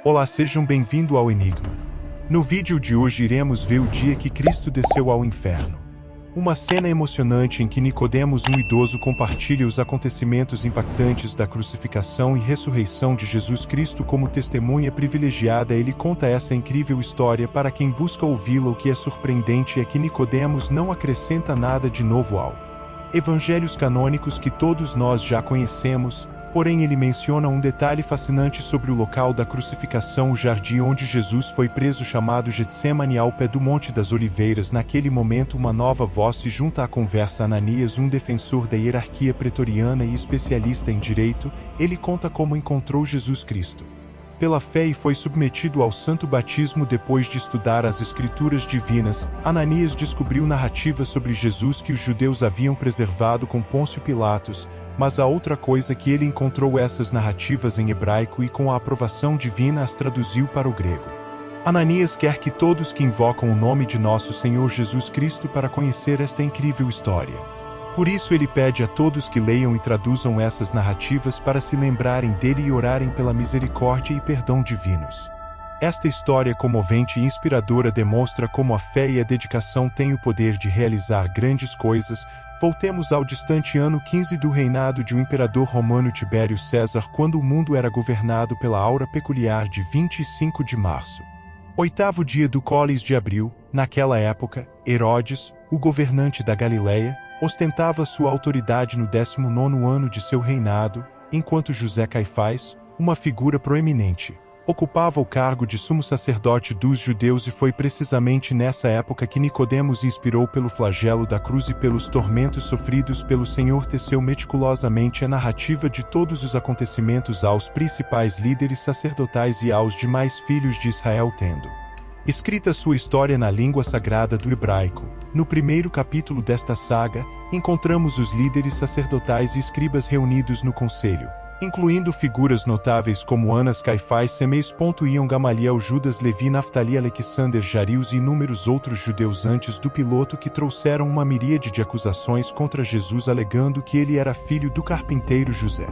Olá, sejam bem-vindos ao Enigma. No vídeo de hoje iremos ver o dia que Cristo desceu ao inferno. Uma cena emocionante em que Nicodemos, um idoso, compartilha os acontecimentos impactantes da crucificação e ressurreição de Jesus Cristo como testemunha privilegiada. Ele conta essa incrível história para quem busca ouvi-la. O que é surpreendente é que Nicodemos não acrescenta nada de novo ao evangelhos canônicos que todos nós já conhecemos. Porém, ele menciona um detalhe fascinante sobre o local da crucificação, o jardim onde Jesus foi preso, chamado Getsemane, ao pé do Monte das Oliveiras. Naquele momento, uma nova voz se junta à conversa. Ananias, um defensor da hierarquia pretoriana e especialista em direito, ele conta como encontrou Jesus Cristo pela fé e foi submetido ao santo batismo. Depois de estudar as escrituras divinas, Ananias descobriu narrativas sobre Jesus que os judeus haviam preservado com Pôncio Pilatos, mas a outra coisa que ele encontrou essas narrativas em hebraico e com a aprovação divina as traduziu para o grego. Ananias quer que todos que invocam o nome de nosso Senhor Jesus Cristo para conhecer esta incrível história. Por isso ele pede a todos que leiam e traduzam essas narrativas para se lembrarem dele e orarem pela misericórdia e perdão divinos. Esta história comovente e inspiradora demonstra como a fé e a dedicação têm o poder de realizar grandes coisas. Voltemos ao distante ano 15 do reinado de um imperador romano, Tibério César, quando o mundo era governado pela aura peculiar de 25 de março. Oitavo dia do colis de abril. Naquela época, Herodes, o governante da Galileia, ostentava sua autoridade no 19º ano de seu reinado, enquanto José Caifás, uma figura proeminente, ocupava o cargo de sumo sacerdote dos judeus. E foi precisamente nessa época que Nicodemos, inspirou pelo flagelo da cruz e pelos tormentos sofridos pelo Senhor, teceu meticulosamente a narrativa de todos os acontecimentos aos principais líderes sacerdotais e aos demais filhos de Israel, tendo escrita sua história na língua sagrada do hebraico. No primeiro capítulo desta saga, encontramos os líderes sacerdotais e escribas reunidos no conselho, incluindo figuras notáveis como Anas, Caifás, Semeis, Ion, Gamaliel, Judas, Levi, Naftali, Alexander, Jarius e inúmeros outros judeus antes do Piloto, que trouxeram uma miríade de acusações contra Jesus, alegando que ele era filho do carpinteiro José,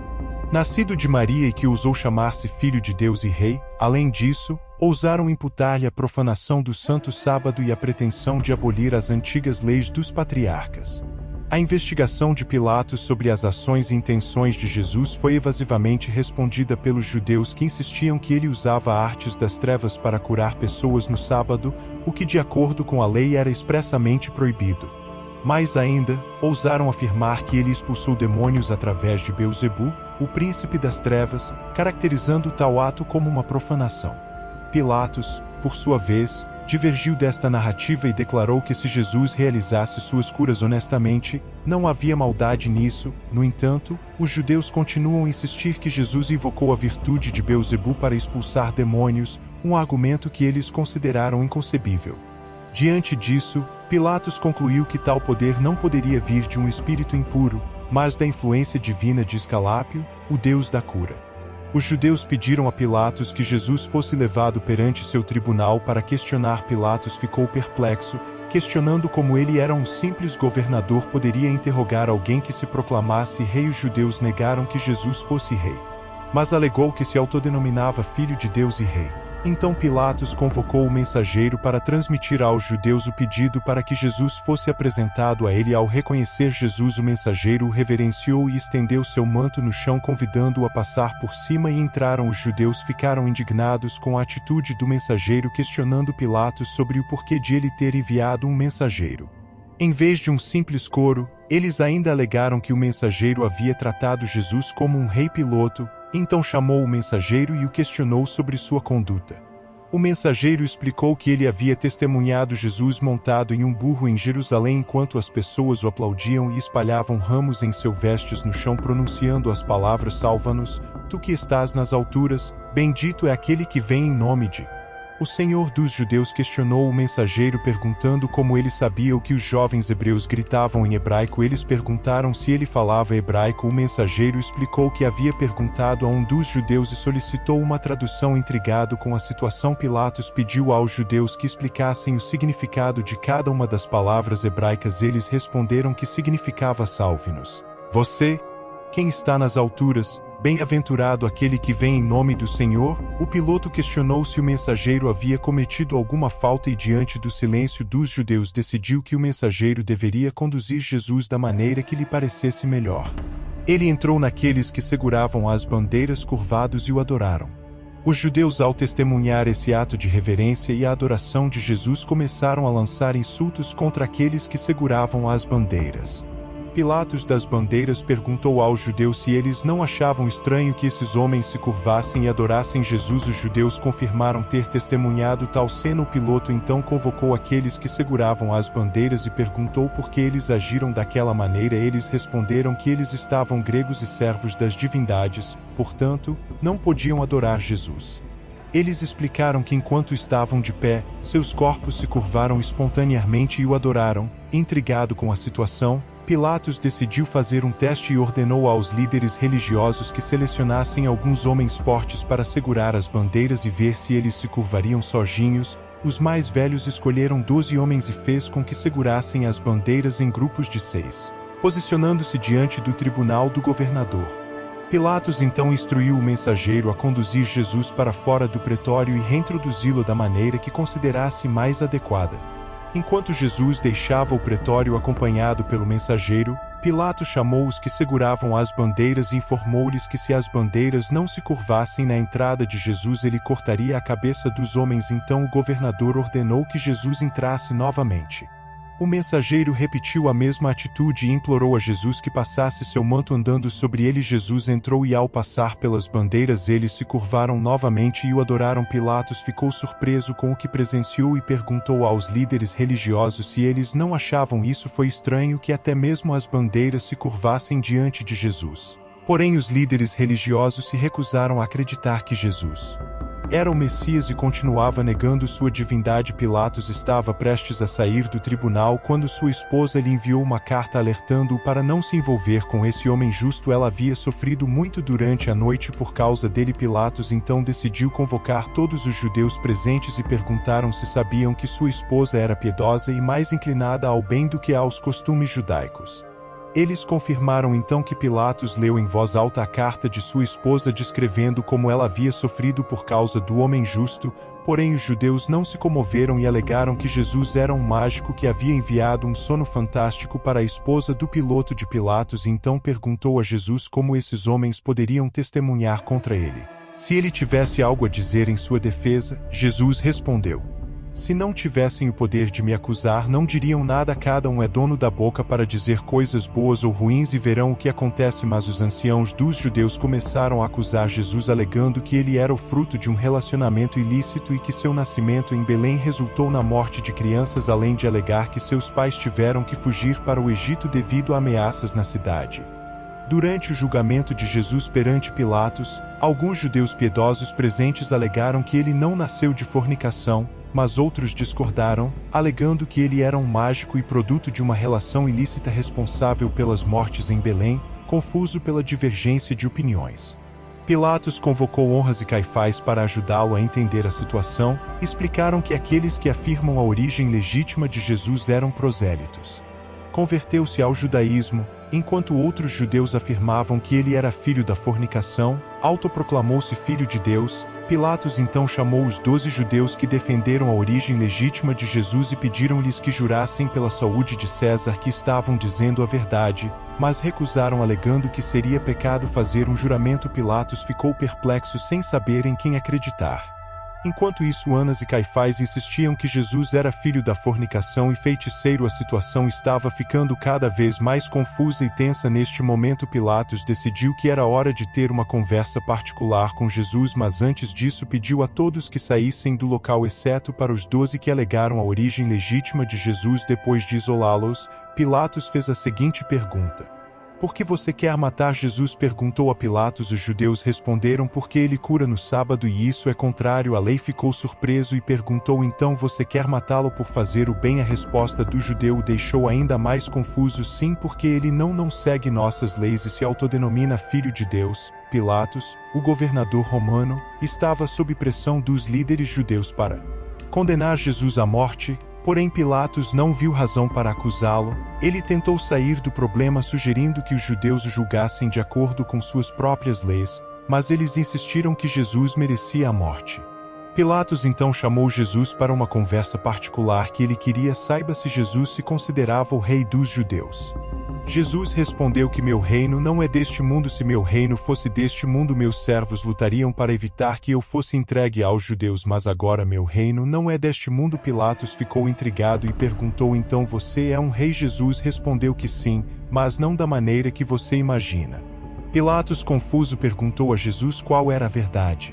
nascido de Maria, e que ousou chamar-se filho de Deus e rei. Além disso, ousaram imputar-lhe a profanação do santo sábado e a pretensão de abolir as antigas leis dos patriarcas. A investigação de Pilatos sobre as ações e intenções de Jesus foi evasivamente respondida pelos judeus, que insistiam que ele usava artes das trevas para curar pessoas no sábado, o que de acordo com a lei era expressamente proibido. Mais ainda, ousaram afirmar que ele expulsou demônios através de Beelzebu, o príncipe das trevas, caracterizando tal ato como uma profanação. Pilatos, por sua vez, divergiu desta narrativa e declarou que se Jesus realizasse suas curas honestamente, não havia maldade nisso. No entanto, os judeus continuam a insistir que Jesus invocou a virtude de Beelzebu para expulsar demônios, um argumento que eles consideraram inconcebível. Diante disso, Pilatos concluiu que tal poder não poderia vir de um espírito impuro, mas da influência divina de Escalápio, o deus da cura. Os judeus pediram a Pilatos que Jesus fosse levado perante seu tribunal para questionar. Pilatos ficou perplexo, questionando como ele era um simples governador poderia interrogar alguém que se proclamasse rei. Os judeus negaram que Jesus fosse rei, mas alegou que se autodenominava filho de Deus e rei. Então Pilatos convocou o mensageiro para transmitir aos judeus o pedido para que Jesus fosse apresentado a ele. Ao reconhecer Jesus, o mensageiro o reverenciou e estendeu seu manto no chão, convidando-o a passar por cima, e entraram. Os judeus ficaram indignados com a atitude do mensageiro, questionando Pilatos sobre o porquê de ele ter enviado um mensageiro em vez de um simples coro. Eles ainda alegaram que o mensageiro havia tratado Jesus como um rei. Piloto então chamou o mensageiro e o questionou sobre sua conduta. O mensageiro explicou que ele havia testemunhado Jesus montado em um burro em Jerusalém, enquanto as pessoas o aplaudiam e espalhavam ramos em seus vestes no chão, pronunciando as palavras: Salva-nos, tu que estás nas alturas, bendito é aquele que vem em nome de o Senhor dos judeus. Questionou o mensageiro, perguntando como ele sabia o que os jovens hebreus gritavam em hebraico. Eles perguntaram se ele falava hebraico. O mensageiro explicou que havia perguntado a um dos judeus e solicitou uma tradução. Intrigado com a situação, Pilatos pediu aos judeus que explicassem o significado de cada uma das palavras hebraicas. Eles responderam que significava: Salve-nos, você, quem está nas alturas, Bem-aventurado aquele que vem em nome do Senhor. O piloto questionou se o mensageiro havia cometido alguma falta e, diante do silêncio dos judeus, decidiu que o mensageiro deveria conduzir Jesus da maneira que lhe parecesse melhor. Ele entrou naqueles que seguravam as bandeiras curvados e o adoraram. Os judeus, ao testemunhar esse ato de reverência e a adoração de Jesus, começaram a lançar insultos contra aqueles que seguravam as bandeiras. Pilatos das bandeiras perguntou aos judeus se eles não achavam estranho que esses homens se curvassem e adorassem Jesus. Os judeus confirmaram ter testemunhado tal cena. O piloto então convocou aqueles que seguravam as bandeiras e perguntou por que eles agiram daquela maneira. Eles responderam que eles estavam gregos e servos das divindades, portanto, não podiam adorar Jesus. Eles explicaram que enquanto estavam de pé, seus corpos se curvaram espontaneamente e o adoraram. Intrigado com a situação, Pilatos decidiu fazer um teste e ordenou aos líderes religiosos que selecionassem alguns homens fortes para segurar as bandeiras e ver se eles se curvariam sozinhos. Os mais velhos escolheram 12 homens e fez com que segurassem as bandeiras em grupos de 6, posicionando-se diante do tribunal do governador. Pilatos então instruiu o mensageiro a conduzir Jesus para fora do pretório e reintroduzi-lo da maneira que considerasse mais adequada. Enquanto Jesus deixava o pretório acompanhado pelo mensageiro, Pilatos chamou os que seguravam as bandeiras e informou-lhes que se as bandeiras não se curvassem na entrada de Jesus, ele cortaria a cabeça dos homens. Então o governador ordenou que Jesus entrasse novamente. O mensageiro repetiu a mesma atitude e implorou a Jesus que passasse seu manto andando sobre ele. Jesus entrou e, ao passar pelas bandeiras, eles se curvaram novamente e o adoraram. Pilatos ficou surpreso com o que presenciou e perguntou aos líderes religiosos se eles não achavam isso foi estranho que até mesmo as bandeiras se curvassem diante de Jesus. Porém, os líderes religiosos se recusaram a acreditar que Jesus era o Messias e continuava negando sua divindade. Pilatos estava prestes a sair do tribunal quando sua esposa lhe enviou uma carta alertando-o para não se envolver com esse homem justo. Ela havia sofrido muito durante a noite por causa dele. Pilatos então decidiu convocar todos os judeus presentes e perguntaram se sabiam que sua esposa era piedosa e mais inclinada ao bem do que aos costumes judaicos. Eles confirmaram então que Pilatos leu em voz alta a carta de sua esposa descrevendo como ela havia sofrido por causa do homem justo. Porém, os judeus não se comoveram e alegaram que Jesus era um mágico que havia enviado um sono fantástico para a esposa do piloto de Pilatos. Então perguntou a Jesus como esses homens poderiam testemunhar contra ele. Se ele tivesse algo a dizer em sua defesa, Jesus respondeu: se não tivessem o poder de me acusar, não diriam nada. Cada um é dono da boca para dizer coisas boas ou ruins e verão o que acontece. Mas os anciãos dos judeus começaram a acusar Jesus, alegando que ele era o fruto de um relacionamento ilícito e que seu nascimento em Belém resultou na morte de crianças, além de alegar que seus pais tiveram que fugir para o Egito devido a ameaças na cidade. Durante o julgamento de Jesus perante Pilatos, alguns judeus piedosos presentes alegaram que ele não nasceu de fornicação, mas outros discordaram, alegando que ele era um mágico e produto de uma relação ilícita responsável pelas mortes em Belém, confuso pela divergência de opiniões. Pilatos convocou Honras e Caifás para ajudá-lo a entender a situação. Explicaram que aqueles que afirmam a origem legítima de Jesus eram prosélitos. Converteu-se ao judaísmo, enquanto outros judeus afirmavam que ele era filho da fornicação. Autoproclamou-se filho de Deus. Pilatos então chamou os 12 judeus que defenderam a origem legítima de Jesus e pediram-lhes que jurassem pela saúde de César que estavam dizendo a verdade, mas recusaram, alegando que seria pecado fazer um juramento. Pilatos ficou perplexo sem saber em quem acreditar. Enquanto isso, Anas e Caifás insistiam que Jesus era filho da fornicação e feiticeiro. A situação estava ficando cada vez mais confusa e tensa. Neste momento, Pilatos decidiu que era hora de ter uma conversa particular com Jesus, mas antes disso pediu a todos que saíssem do local exceto para os 12 que alegaram a origem legítima de Jesus. Depois de isolá-los, Pilatos fez a seguinte pergunta: por que você quer matar Jesus? Perguntou a Pilatos. Os judeus responderam: porque ele cura no sábado e isso é contrário à lei. Ficou surpreso e perguntou: então você quer matá-lo por fazer o bem? A resposta do judeu o deixou ainda mais confuso: sim, porque ele não segue nossas leis e se autodenomina filho de Deus. Pilatos, o governador romano, estava sob pressão dos líderes judeus para condenar Jesus à morte. Porém Pilatos não viu razão para acusá-lo. Ele tentou sair do problema sugerindo que os judeus o julgassem de acordo com suas próprias leis, mas eles insistiram que Jesus merecia a morte. Pilatos então chamou Jesus para uma conversa particular que ele queria saiba se Jesus se considerava o rei dos judeus. Jesus respondeu que meu reino não é deste mundo. Se meu reino fosse deste mundo, meus servos lutariam para evitar que eu fosse entregue aos judeus, mas agora meu reino não é deste mundo. Pilatos ficou intrigado e perguntou: então você é um rei? Jesus respondeu que sim, mas não da maneira que você imagina. Pilatos, confuso, perguntou a Jesus qual era a verdade.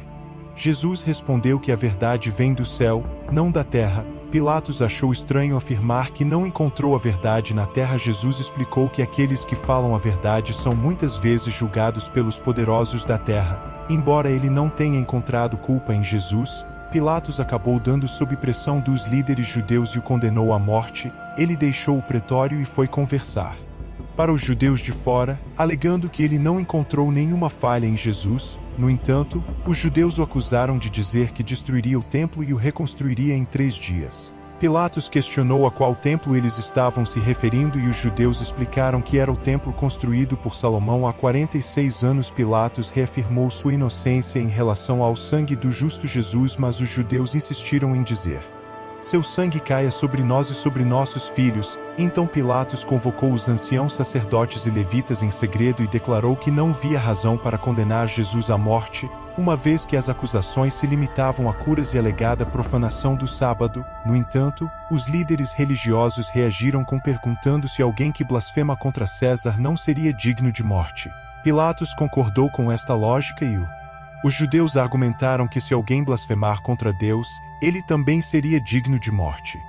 Jesus respondeu que a verdade vem do céu, não da terra. Pilatos achou estranho afirmar que não encontrou a verdade na terra. Jesus explicou que aqueles que falam a verdade são muitas vezes julgados pelos poderosos da terra. Embora ele não tenha encontrado culpa em Jesus, Pilatos acabou dando sob pressão dos líderes judeus e o condenou à morte. Ele deixou o pretório e foi conversar para os judeus de fora, alegando que ele não encontrou nenhuma falha em Jesus. No entanto, os judeus o acusaram de dizer que destruiria o templo e o reconstruiria em 3 dias. Pilatos questionou a qual templo eles estavam se referindo e os judeus explicaram que era o templo construído por Salomão há 46 anos. Pilatos reafirmou sua inocência em relação ao sangue do justo Jesus, mas os judeus insistiram em dizer: seu sangue caia sobre nós e sobre nossos filhos. Então Pilatos convocou os anciãos sacerdotes e levitas em segredo e declarou que não via razão para condenar Jesus à morte, uma vez que as acusações se limitavam a curas e alegada profanação do sábado. No entanto, os líderes religiosos reagiram perguntando se alguém que blasfema contra César não seria digno de morte. Pilatos concordou com esta lógica e os judeus argumentaram que se alguém blasfemar contra Deus, ele também seria digno de morte.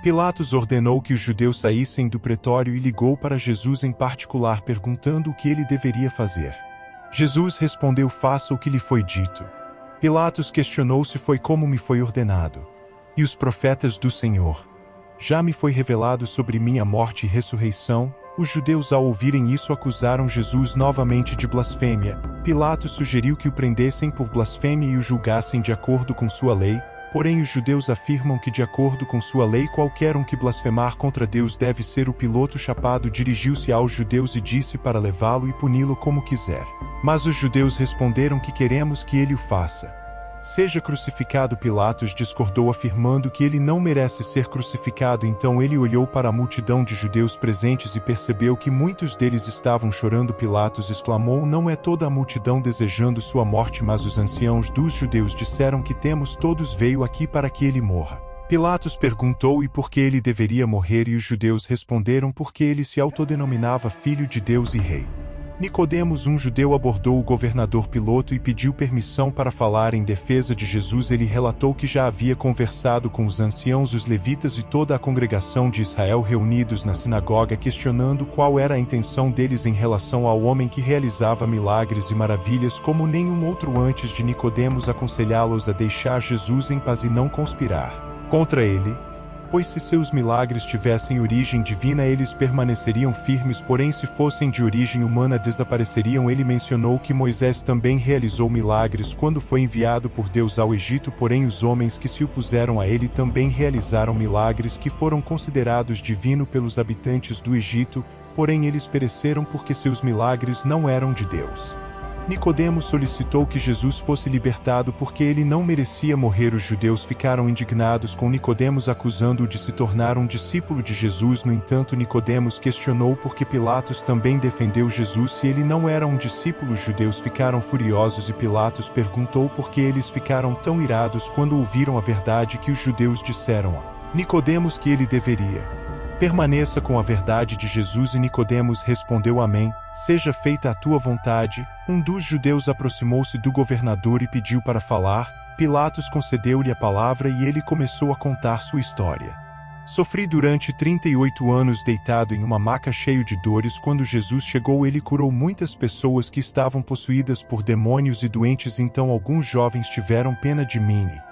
Pilatos ordenou que os judeus saíssem do pretório e ligou para Jesus em particular perguntando o que ele deveria fazer. Jesus respondeu: faça o que lhe foi dito. Pilatos questionou se foi como me foi ordenado. E os profetas do Senhor? Já me foi revelado sobre minha morte e ressurreição. Os judeus, ao ouvirem isso, acusaram Jesus novamente de blasfêmia. Pilatos sugeriu que o prendessem por blasfêmia e o julgassem de acordo com sua lei. Porém, os judeus afirmam que, de acordo com sua lei, qualquer um que blasfemar contra Deus deve ser o piloto chapado. Dirigiu-se aos judeus e disse para levá-lo e puni-lo como quiser. Mas os judeus responderam que queremos que ele o faça. Seja crucificado. Pilatos discordou, afirmando que ele não merece ser crucificado. Então ele olhou para a multidão de judeus presentes e percebeu que muitos deles estavam chorando. Pilatos exclamou: não é toda a multidão desejando sua morte, mas os anciãos dos judeus disseram que temos todos veio aqui para que ele morra. Pilatos perguntou e por que ele deveria morrer, e os judeus responderam porque ele se autodenominava filho de Deus e rei. Nicodemos, um judeu, abordou o governador Piloto e pediu permissão para falar em defesa de Jesus. Ele relatou que já havia conversado com os anciãos, os levitas e toda a congregação de Israel reunidos na sinagoga, questionando qual era a intenção deles em relação ao homem que realizava milagres e maravilhas como nenhum outro. Antes de Nicodemos aconselhá-los a deixar Jesus em paz e não conspirar contra ele, pois se seus milagres tivessem origem divina eles permaneceriam firmes, porém se fossem de origem humana desapareceriam. Ele mencionou que Moisés também realizou milagres quando foi enviado por Deus ao Egito, porém os homens que se opuseram a ele também realizaram milagres que foram considerados divinos pelos habitantes do Egito, porém eles pereceram porque seus milagres não eram de Deus. Nicodemos solicitou que Jesus fosse libertado porque ele não merecia morrer. Os judeus ficaram indignados com Nicodemos, acusando-o de se tornar um discípulo de Jesus. No entanto, Nicodemos questionou por que Pilatos também defendeu Jesus se ele não era um discípulo. Os judeus ficaram furiosos e Pilatos perguntou por que eles ficaram tão irados quando ouviram a verdade que os judeus disseram a Nicodemos que ele deveria permaneça com a verdade de Jesus. E Nicodemos respondeu: amém, seja feita a tua vontade. Um dos judeus aproximou-se do governador e pediu para falar. Pilatos concedeu-lhe a palavra e ele começou a contar sua história. Sofri durante 38 anos deitado em uma maca cheio de dores. Quando Jesus chegou, ele curou muitas pessoas que estavam possuídas por demônios e doentes. Então alguns jovens tiveram pena de mim e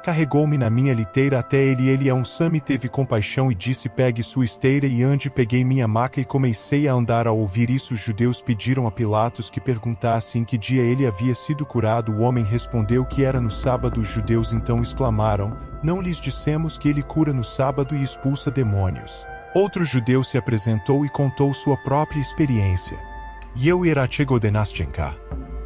Carregou-me na minha liteira até ele é um sami teve compaixão e disse pegue sua esteira e ande peguei minha maca e comecei a andar. Ao ouvir isso os judeus pediram a Pilatos que perguntasse em que dia ele havia sido curado. O homem respondeu que era no sábado. Os judeus então exclamaram, não lhes dissemos que ele cura no sábado e expulsa demônios? Outro judeu se apresentou e contou sua própria experiência. E eu irachegodenascenka.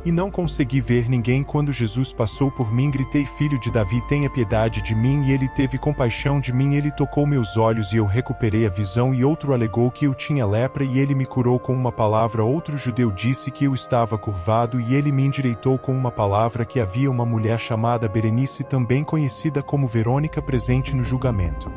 E não consegui ver ninguém quando Jesus passou por mim. Gritei, filho de Davi, tenha piedade de mim. E ele teve compaixão de mim. Ele tocou meus olhos e eu recuperei a visão. E outro alegou que eu tinha lepra e ele me curou com uma palavra. Outro judeu disse que eu estava curvado e ele me endireitou com uma palavra. Que havia uma mulher chamada Berenice, também conhecida como Verônica, presente no julgamento.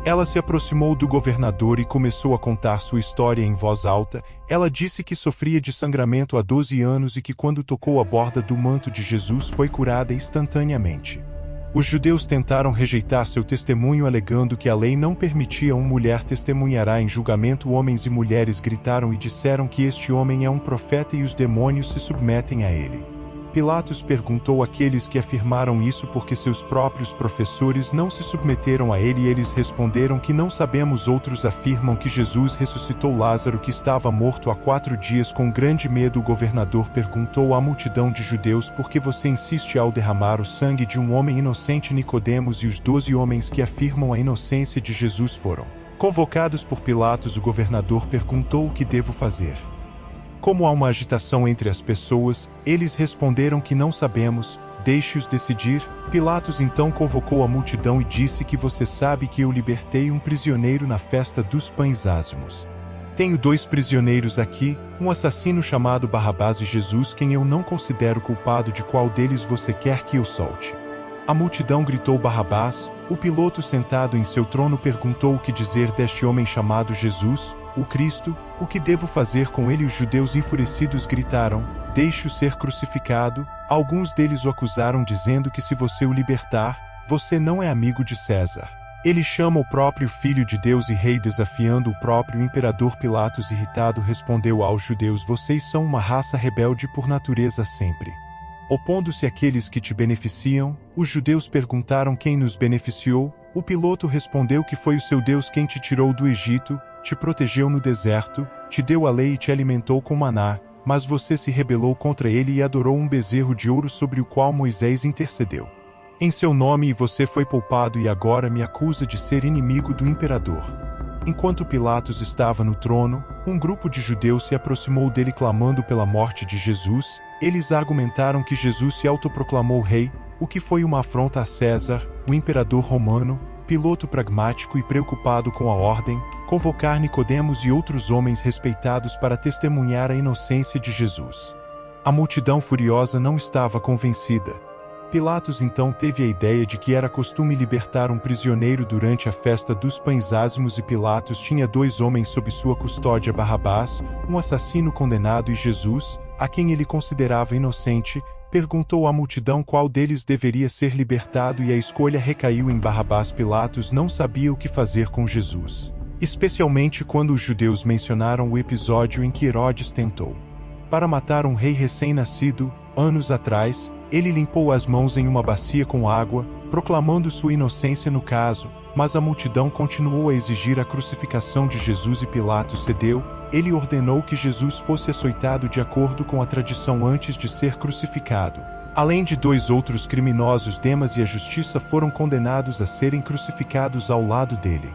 Ela se aproximou do governador e começou a contar sua história em voz alta. Ela disse que sofria de sangramento há 12 anos e que quando tocou a borda do manto de Jesus foi curada instantaneamente. Os judeus tentaram rejeitar seu testemunho alegando que a lei não permitia uma mulher testemunhará em julgamento. Homens e mulheres gritaram e disseram que este homem é um profeta e os demônios se submetem a ele. Pilatos perguntou àqueles que afirmaram isso porque seus próprios professores não se submeteram a ele e eles responderam que não sabemos. Outros afirmam que Jesus ressuscitou Lázaro que estava morto há 4 dias. Com grande medo o governador perguntou à multidão de judeus por que você insiste ao derramar o sangue de um homem inocente. Nicodemos e os 12 homens que afirmam a inocência de Jesus foram convocados por Pilatos. O governador perguntou o que devo fazer. Como há uma agitação entre as pessoas, eles responderam que não sabemos, deixe-os decidir. Pilatos então convocou a multidão e disse que você sabe que eu libertei um prisioneiro na festa dos pães ázimos. Tenho 2 prisioneiros aqui, um assassino chamado Barrabás e Jesus quem eu não considero culpado. De qual deles você quer que eu solte? A multidão gritou Barrabás. O piloto sentado em seu trono perguntou o que dizer deste homem chamado Jesus, o Cristo. O que devo fazer com ele? Os judeus enfurecidos gritaram, deixe-o ser crucificado. Alguns deles o acusaram dizendo que se você o libertar, você não é amigo de César. Ele chama o próprio Filho de Deus e Rei, desafiando o próprio imperador. Pilatos, irritado, respondeu aos judeus, vocês são uma raça rebelde por natureza sempre. Opondo-se àqueles que te beneficiam, os judeus perguntaram quem nos beneficiou. O piloto respondeu que foi o seu Deus quem te tirou do Egito, te protegeu no deserto, te deu a lei e te alimentou com maná, mas você se rebelou contra ele e adorou um bezerro de ouro sobre o qual Moisés intercedeu em seu nome e você foi poupado e agora me acusa de ser inimigo do imperador. Enquanto Pilatos estava no trono, um grupo de judeus se aproximou dele clamando pela morte de Jesus. Eles argumentaram que Jesus se autoproclamou rei, o que foi uma afronta a César, o imperador romano. Piloto, pragmático e preocupado com a ordem, convocar Nicodemos e outros homens respeitados para testemunhar a inocência de Jesus. A multidão furiosa não estava convencida. Pilatos então teve a ideia de que era costume libertar um prisioneiro durante a festa dos pães ázimos e Pilatos tinha 2 homens sob sua custódia, Barrabás, um assassino condenado, e Jesus, a quem ele considerava inocente. Perguntou à multidão qual deles deveria ser libertado e a escolha recaiu em Barrabás. Pilatos não sabia o que fazer com Jesus, especialmente quando os judeus mencionaram o episódio em que Herodes tentou para matar um rei recém-nascido, anos atrás. Ele limpou as mãos em uma bacia com água, proclamando sua inocência no caso, mas a multidão continuou a exigir a crucificação de Jesus e Pilatos cedeu. Ele ordenou que Jesus fosse açoitado de acordo com a tradição antes de ser crucificado. Além de 2 outros criminosos, Demas e a Justiça, foram condenados a serem crucificados ao lado dele.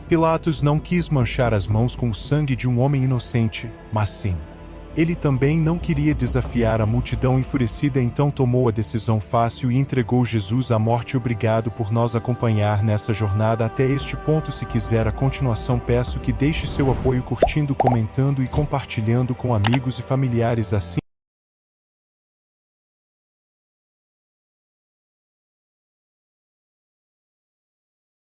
Pilatos não quis manchar as mãos com o sangue de um homem inocente, mas sim, ele também não queria desafiar a multidão enfurecida, então tomou a decisão fácil e entregou Jesus à morte. Obrigado por nos acompanhar nessa jornada até este ponto. Se quiser a continuação, peço que deixe seu apoio curtindo, comentando e compartilhando com amigos e familiares. Assim